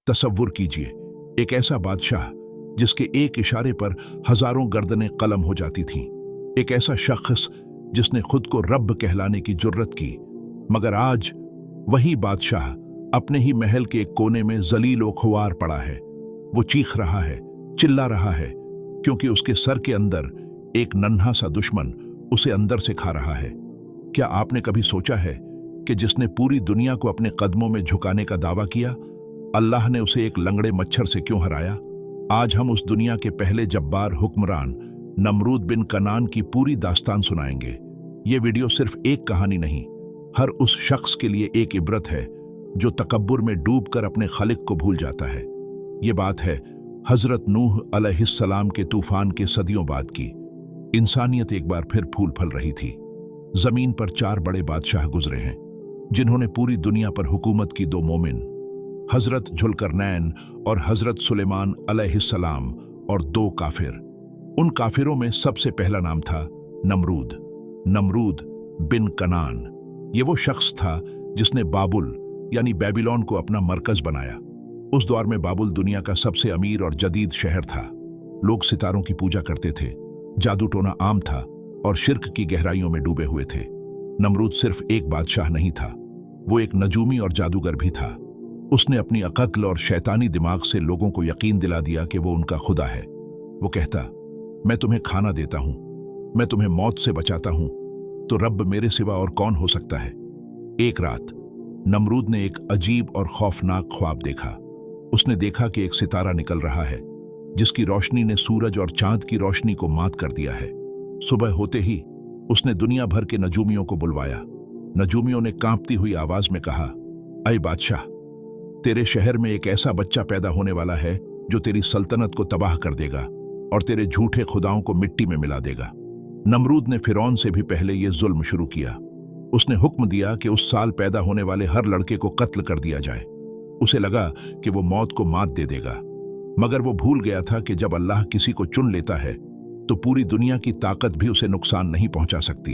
तसव्वुर कीजिए, एक ऐसा बादशाह जिसके एक इशारे पर हजारों गर्दनें कलम हो जाती थीं, एक ऐसा शख्स जिसने खुद को रब कहलाने की जुर्रत की। मगर आज वही बादशाह अपने ही महल के एक कोने में जलील व खुआर पड़ा है। वो चीख रहा है, चिल्ला रहा है, क्योंकि उसके सर के अंदर एक नन्हा सा दुश्मन उसे अंदर से खा रहा है। क्या आपने कभी सोचा है कि जिसने पूरी दुनिया को अपने कदमों में झुकाने का दावा किया, अल्लाह ने उसे एक लंगड़े मच्छर से क्यों हराया? आज हम उस दुनिया के पहले जब्बार हुक्मरान नमरूद बिन कनान की पूरी दास्तान सुनाएंगे। ये वीडियो सिर्फ एक कहानी नहीं, हर उस शख्स के लिए एक इबरत है जो तकब्बुर में डूबकर अपने खालिक को भूल जाता है। ये बात है हजरत नूह अलैहिस्सलाम के तूफान के सदियों बाद की। इंसानियत एक बार फिर फूल फल रही थी। जमीन पर 4 बड़े बादशाह गुजरे हैं जिन्होंने पूरी दुनिया पर हुकूमत की। 2 मोमिन, हजरत जुल्करनैन और हजरत सुलेमान अलैहिस्सलाम, और 2 काफिर। उन काफिरों में सबसे पहला नाम था नमरूद, नमरूद बिन कनान। ये वो शख्स था जिसने बाबुल यानी बेबीलोन को अपना मरकज बनाया। उस दौर में बाबुल दुनिया का सबसे अमीर और जदीद शहर था। लोग सितारों की पूजा करते थे, जादू टोना आम था और शिर्क की गहराइयों में डूबे हुए थे। नमरूद सिर्फ एक बादशाह नहीं था, वो एक नजूमी और जादूगर भी था। उसने अपनी अक्ल और शैतानी दिमाग से लोगों को यकीन दिला दिया कि वो उनका खुदा है। वो कहता, मैं तुम्हें खाना देता हूं, मैं तुम्हें मौत से बचाता हूं, तो रब मेरे सिवा और कौन हो सकता है? एक रात नमरूद ने एक अजीब और खौफनाक ख्वाब देखा। उसने देखा कि एक सितारा निकल रहा है जिसकी रोशनी ने सूरज और चांद की रोशनी को मात कर दिया है। सुबह होते ही उसने दुनिया भर के नजूमियों को बुलवाया। नजूमियों ने कांपती हुई आवाज में कहा, ऐ बादशाह, तेरे शहर में एक ऐसा बच्चा पैदा होने वाला है जो तेरी सल्तनत को तबाह कर देगा और तेरे झूठे खुदाओं को मिट्टी में मिला देगा। नमरूद ने फिरौन से भी पहले यह जुल्म शुरू किया। उसने हुक्म दिया कि उस साल पैदा होने वाले हर लड़के को कत्ल कर दिया जाए। उसे लगा कि वो मौत को मात दे देगा, मगर वो भूल गया था कि जब अल्लाह किसी को चुन लेता है तो पूरी दुनिया की ताकत भी उसे नुकसान नहीं पहुंचा सकती।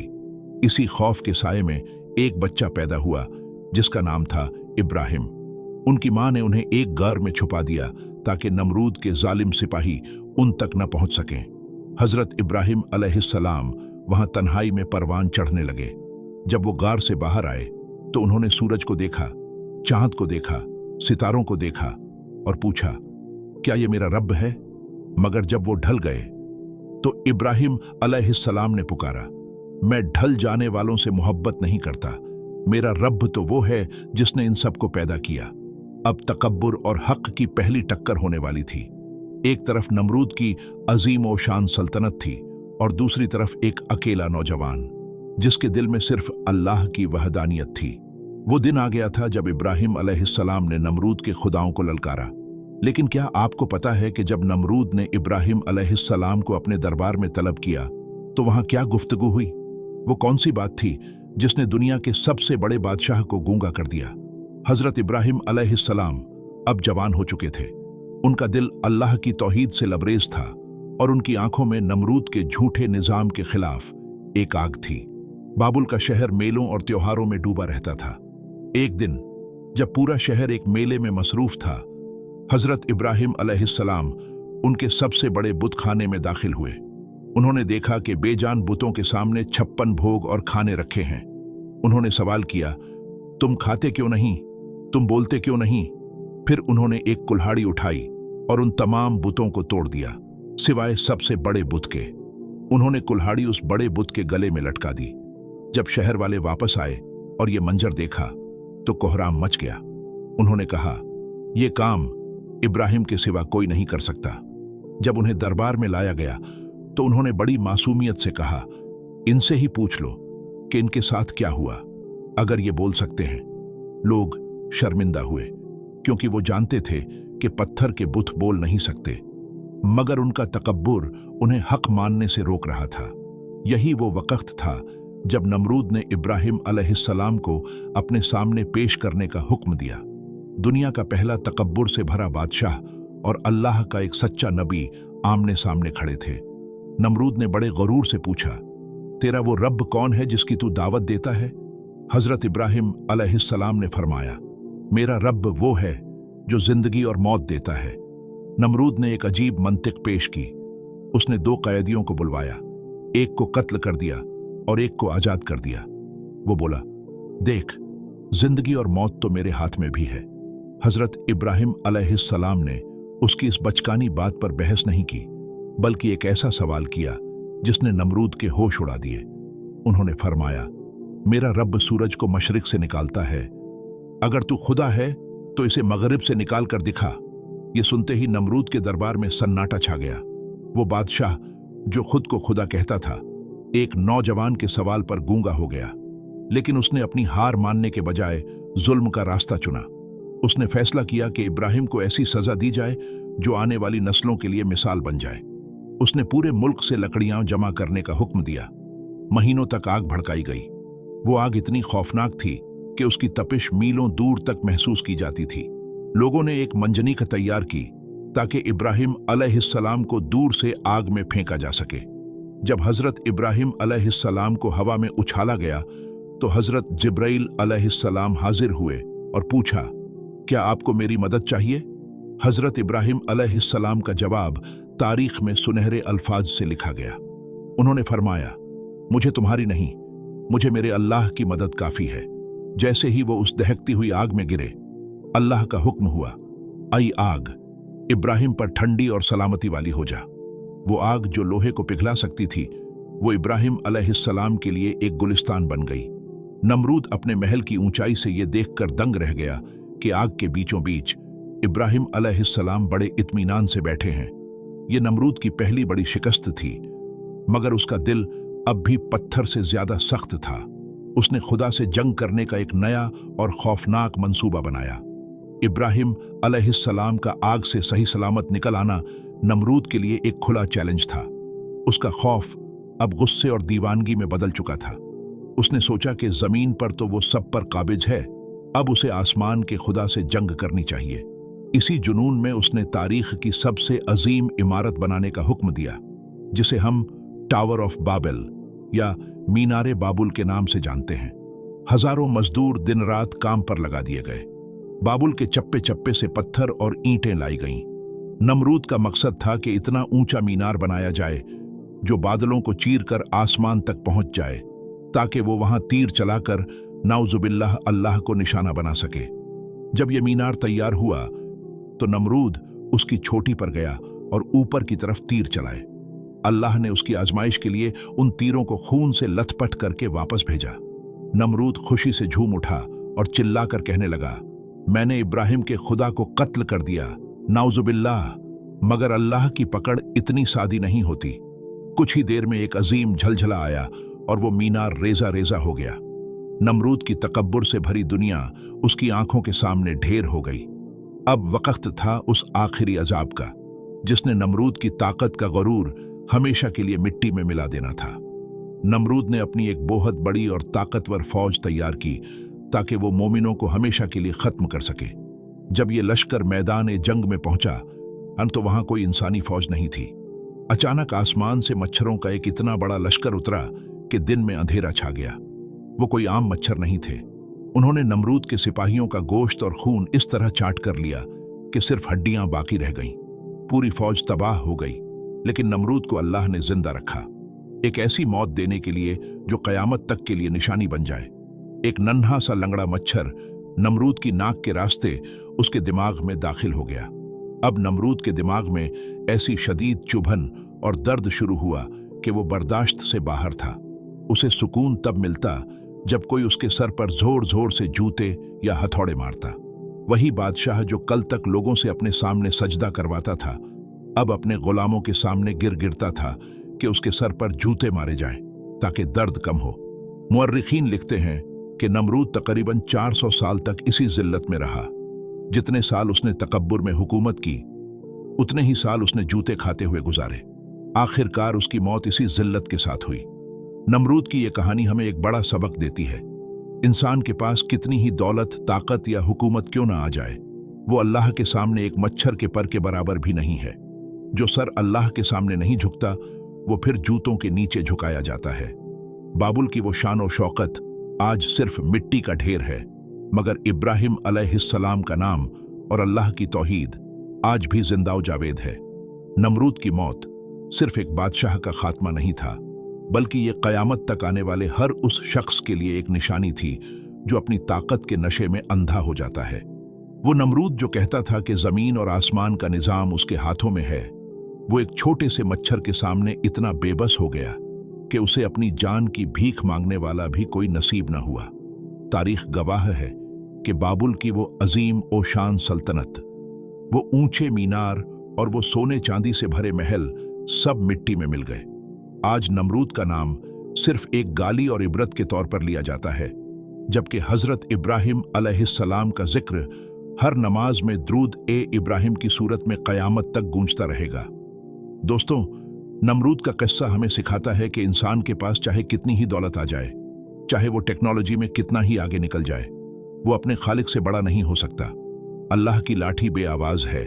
इसी खौफ के साये में एक बच्चा पैदा हुआ जिसका नाम था इब्राहिम। उनकी मां ने उन्हें एक गार में छुपा दिया ताकि नमरूद के जालिम सिपाही उन तक न पहुंच सकें। हजरत इब्राहिम अलैहिस्सलाम वहां तन्हाई में परवान चढ़ने लगे। जब वो गार से बाहर आए तो उन्होंने सूरज को देखा, चांद को देखा, सितारों को देखा और पूछा, क्या ये मेरा रब है? मगर जब वो ढल गए तो इब्राहिम अलैहिस्सलाम ने पुकारा, मैं ढल जाने वालों से मोहब्बत नहीं करता, मेरा रब तो वो है जिसने इन सबको पैदा किया। अब तकब्बुर और हक की पहली टक्कर होने वाली थी। एक तरफ नमरूद की अजीम और शान सल्तनत थी और दूसरी तरफ एक अकेला नौजवान जिसके दिल में सिर्फ अल्लाह की वहदानियत थी। वो दिन आ गया था जब इब्राहिम अलैहिस्सलाम ने नमरूद के खुदाओं को ललकारा। लेकिन क्या आपको पता है कि जब नमरूद ने इब्राहिम अलैहिस्सलाम को अपने दरबार में तलब किया तो वहां क्या गुफ्तगू हुई? वो कौन सी बात थी जिसने दुनिया के सबसे बड़े बादशाह को गूंगा कर दिया? हजरत इब्राहिम अलैहिस्सलाम अब जवान हो चुके थे। उनका दिल अल्लाह की तौहीद से लबरेज था और उनकी आंखों में नमरूद के झूठे निजाम के खिलाफ एक आग थी। बाबुल का शहर मेलों और त्योहारों में डूबा रहता था। एक दिन जब पूरा शहर एक मेले में मसरूफ था, हजरत इब्राहिम अलैहिस्सलाम उनके सबसे बड़े बुत खाने में दाखिल हुए। उन्होंने देखा कि बेजान बुतों के सामने 56 भोग और खाने रखे हैं। उन्होंने सवाल किया, तुम खाते क्यों नहीं? तुम बोलते क्यों नहीं? फिर उन्होंने एक कुल्हाड़ी उठाई और उन तमाम बुतों को तोड़ दिया सिवाय सबसे बड़े बुत के। उन्होंने कुल्हाड़ी उस बड़े बुत के गले में लटका दी। जब शहर वाले वापस आए और ये मंजर देखा तो कोहराम मच गया। उन्होंने कहा, यह काम इब्राहिम के सिवा कोई नहीं कर सकता। जब उन्हें दरबार में लाया गया तो उन्होंने बड़ी मासूमियत से कहा, इनसे ही पूछ लो कि इनके साथ क्या हुआ, अगर ये बोल सकते हैं। लोग शर्मिंदा हुए क्योंकि वो जानते थे कि पत्थर के बुत बोल नहीं सकते, मगर उनका तकब्बुर उन्हें हक मानने से रोक रहा था। यही वो वक्त था जब नमरूद ने इब्राहिम अलैहिस्सलाम को अपने सामने पेश करने का हुक्म दिया। दुनिया का पहला तकब्बुर से भरा बादशाह और अल्लाह का एक सच्चा नबी आमने सामने खड़े थे। नमरूद ने बड़े गरूर से पूछा, तेरा वो रब कौन है जिसकी तू दावत देता है? हजरत इब्राहिम अलैहिस्सलाम ने फरमाया, मेरा रब वो है जो जिंदगी और मौत देता है। नमरूद ने एक अजीब मंतिक पेश की। उसने 2 कैदियों को बुलवाया, एक को कत्ल कर दिया और एक को आजाद कर दिया। वो बोला, देख, जिंदगी और मौत तो मेरे हाथ में भी है। हजरत इब्राहिम अलैहिस्सलाम ने उसकी इस बचकानी बात पर बहस नहीं की, बल्कि एक ऐसा सवाल किया जिसने नमरूद के होश उड़ा दिए। उन्होंने फरमाया, मेरा रब सूरज को मशरिक से निकालता है, अगर तू खुदा है तो इसे मगरिब से निकाल कर दिखा। ये सुनते ही नमरूद के दरबार में सन्नाटा छा गया। वो बादशाह जो खुद को खुदा कहता था, एक नौजवान के सवाल पर गूंगा हो गया। लेकिन उसने अपनी हार मानने के बजाय जुल्म का रास्ता चुना। उसने फैसला किया कि इब्राहिम को ऐसी सजा दी जाए जो आने वाली नस्लों के लिए मिसाल बन जाए। उसने पूरे मुल्क से लकड़ियां जमा करने का हुक्म दिया। महीनों तक आग भड़काई गई। वो आग इतनी खौफनाक थी कि उसकी तपिश मीलों दूर तक महसूस की जाती थी। लोगों ने एक मंजनीक तैयार की ताकि इब्राहिम अलैहिस्सलाम को दूर से आग में फेंका जा सके। जब हजरत इब्राहिम अलैहिस्सलाम को हवा में उछाला गया तो हजरत जिब्राइल अलैहिस्सलाम हाजिर हुए और पूछा, क्या आपको मेरी मदद चाहिए? हजरत इब्राहिम अलैहिस्सलाम का जवाब तारीख में सुनहरे अल्फाज से लिखा गया। उन्होंने फरमाया, मुझे तुम्हारी नहीं, मुझे मेरे अल्लाह की मदद काफी है। जैसे ही वो उस दहकती हुई आग में गिरे, अल्लाह का हुक्म हुआ, आई आग, इब्राहिम पर ठंडी और सलामती वाली हो जा। वो आग जो लोहे को पिघला सकती थी, वो इब्राहिम अलैहिस्सलाम के लिए एक गुलिस्तान बन गई। नमरूद अपने महल की ऊंचाई से ये देखकर दंग रह गया कि आग के बीचों बीच इब्राहिम अलैहिस्सलाम बड़े इत्मीनान से बैठे हैं। ये नमरूद की पहली बड़ी शिकस्त थी, मगर उसका दिल अब भी पत्थर से ज्यादा सख्त था। उसने खुदा से जंग करने का एक नया और खौफनाक मंसूबा बनाया। इब्राहिम अलैहिस्सलाम का आग से सही सलामत निकल आना नमरूद के लिए एक खुला चैलेंज था। उसका खौफ अब गुस्से और दीवानगी में बदल चुका था। उसने सोचा कि जमीन पर तो वो सब पर काबिज है, अब उसे आसमान के खुदा से जंग करनी चाहिए। इसी जुनून में उसने तारीख की सबसे अजीम इमारत बनाने का हुक्म दिया, जिसे हम टावर ऑफ बाबेल या मीनारे बाबुल के नाम से जानते हैं। हजारों मजदूर दिन रात काम पर लगा दिए गए। बाबुल के चप्पे चप्पे से पत्थर और ईंटें लाई गईं। नमरूद का मकसद था कि इतना ऊंचा मीनार बनाया जाए जो बादलों को चीर कर आसमान तक पहुंच जाए, ताकि वो वहां तीर चलाकर नाउजुबिल्लाह अल्लाह को निशाना बना सके। जब यह मीनार तैयार हुआ तो नमरूद उसकी चोटी पर गया और ऊपर की तरफ तीर चलाए। अल्लाह ने उसकी आजमाइश के लिए उन तीरों को खून से लथपथ करके वापस भेजा। नमरूद खुशी से झूम उठा और चिल्लाकर कहने लगा, मैंने इब्राहिम के खुदा को कत्ल कर दिया, नाउजुबिल्लाह। मगर अल्लाह की पकड़ इतनी सादी नहीं होती। कुछ ही देर में एक अजीम झलझला आया और वो मीनार रेजा रेजा हो गया। नमरूद की तकब्बुर से भरी दुनिया उसकी आंखों के सामने ढेर हो गई। अब वक्त था उस आखिरी अजाब का, जिसने नमरूद की ताकत का गरूर हमेशा के लिए मिट्टी में मिला देना था। नमरूद ने अपनी एक बहुत बड़ी और ताकतवर फौज तैयार की ताकि वो मोमिनों को हमेशा के लिए खत्म कर सके। जब ये लश्कर मैदान जंग में पहुंचा, तो वहां कोई इंसानी फौज नहीं थी। अचानक आसमान से मच्छरों का एक इतना बड़ा लश्कर उतरा कि दिन में अंधेरा छा गया। वो कोई आम मच्छर नहीं थे। उन्होंने नमरूद के सिपाहियों का गोश्त और खून इस तरह चाट कर लिया कि सिर्फ हड्डियां बाकी रह गईं। पूरी फौज तबाह हो गई, लेकिन नमरूद को अल्लाह ने जिंदा रखा, एक ऐसी मौत देने के लिए जो कयामत तक के लिए निशानी बन जाए। एक नन्हा सा लंगड़ा मच्छर नमरूद की नाक के रास्ते उसके दिमाग में दाखिल हो गया। अब नमरूद के दिमाग में ऐसी शदीद चुभन और दर्द शुरू हुआ कि वो बर्दाश्त से बाहर था। उसे सुकून तब मिलता जब कोई उसके सर पर जोर जोर से जूते या हथौड़े मारता। वही बादशाह जो कल तक लोगों से अपने सामने सजदा करवाता था, अब अपने गुलामों के सामने गिर गिरता था कि उसके सर पर जूते मारे जाएं ताकि दर्द कम हो। मुअर्रिखीन लिखते हैं कि नमरूद तकरीबन 400 साल तक इसी जिल्लत में रहा। जितने साल उसने तकब्बुर में हुकूमत की, उतने ही साल उसने जूते खाते हुए गुजारे। आखिरकार उसकी मौत इसी जिल्लत के साथ हुई। नमरूद की यह कहानी हमें एक बड़ा सबक देती है। इंसान के पास कितनी ही दौलत, ताकत या हुकूमत क्यों ना आ जाए, वो अल्लाह के सामने एक मच्छर के पर के बराबर भी नहीं है। जो सर अल्लाह के सामने नहीं झुकता, वो फिर जूतों के नीचे झुकाया जाता है। बाबुल की वो शान और शौकत आज सिर्फ मिट्टी का ढेर है, मगर इब्राहिम अलैहिस्सलाम का नाम और अल्लाह की तौहीद आज भी जिंदा जावेद है। नमरूद की मौत सिर्फ एक बादशाह का खात्मा नहीं था, बल्कि ये क़यामत तक आने वाले हर उस शख्स के लिए एक निशानी थी जो अपनी ताकत के नशे में अंधा हो जाता है। वो नमरूद जो कहता था कि ज़मीन और आसमान का निज़ाम उसके हाथों में है, वो एक छोटे से मच्छर के सामने इतना बेबस हो गया कि उसे अपनी जान की भीख मांगने वाला भी कोई नसीब न हुआ। तारीख गवाह है कि बाबुल की वो अजीम ओ शान सल्तनत, वो ऊंचे मीनार और वो सोने चांदी से भरे महल सब मिट्टी में मिल गए। आज नमरूद का नाम सिर्फ एक गाली और इबरत के तौर पर लिया जाता है, जबकि हजरत इब्राहिम अलैहिस्सलाम का जिक्र हर नमाज में द्रूद ए इब्राहिम की सूरत में क़यामत तक गूंजता रहेगा। दोस्तों, नमरूद का किस्सा हमें सिखाता है कि इंसान के पास चाहे कितनी ही दौलत आ जाए, चाहे वो टेक्नोलॉजी में कितना ही आगे निकल जाए, वो अपने खालिक से बड़ा नहीं हो सकता। अल्लाह की लाठी बेआवाज है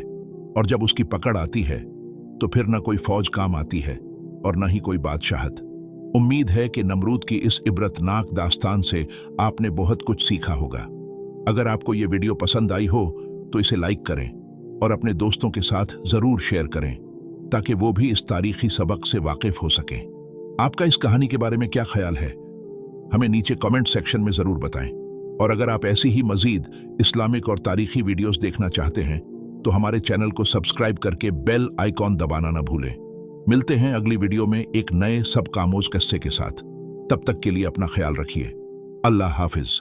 और जब उसकी पकड़ आती है तो फिर ना कोई फौज काम आती है और ना ही कोई बादशाहत। उम्मीद है कि नमरूद की इस इबरतनाक दास्तान से आपने बहुत कुछ सीखा होगा। अगर आपको ये वीडियो पसंद आई हो तो इसे लाइक करें और अपने दोस्तों के साथ ज़रूर शेयर करें ताकि वो भी इस तारीखी सबक से वाकिफ हो सकें। आपका इस कहानी के बारे में क्या ख्याल है, हमें नीचे कमेंट सेक्शन में ज़रूर बताएं। और अगर आप ऐसी ही मज़ीद इस्लामिक और तारीखी वीडियोस देखना चाहते हैं तो हमारे चैनल को सब्सक्राइब करके बेल आइकॉन दबाना ना भूलें। मिलते हैं अगली वीडियो में एक नए सबक आमोज किस्से के साथ। तब तक के लिए अपना ख्याल रखिए। अल्लाह हाफिज।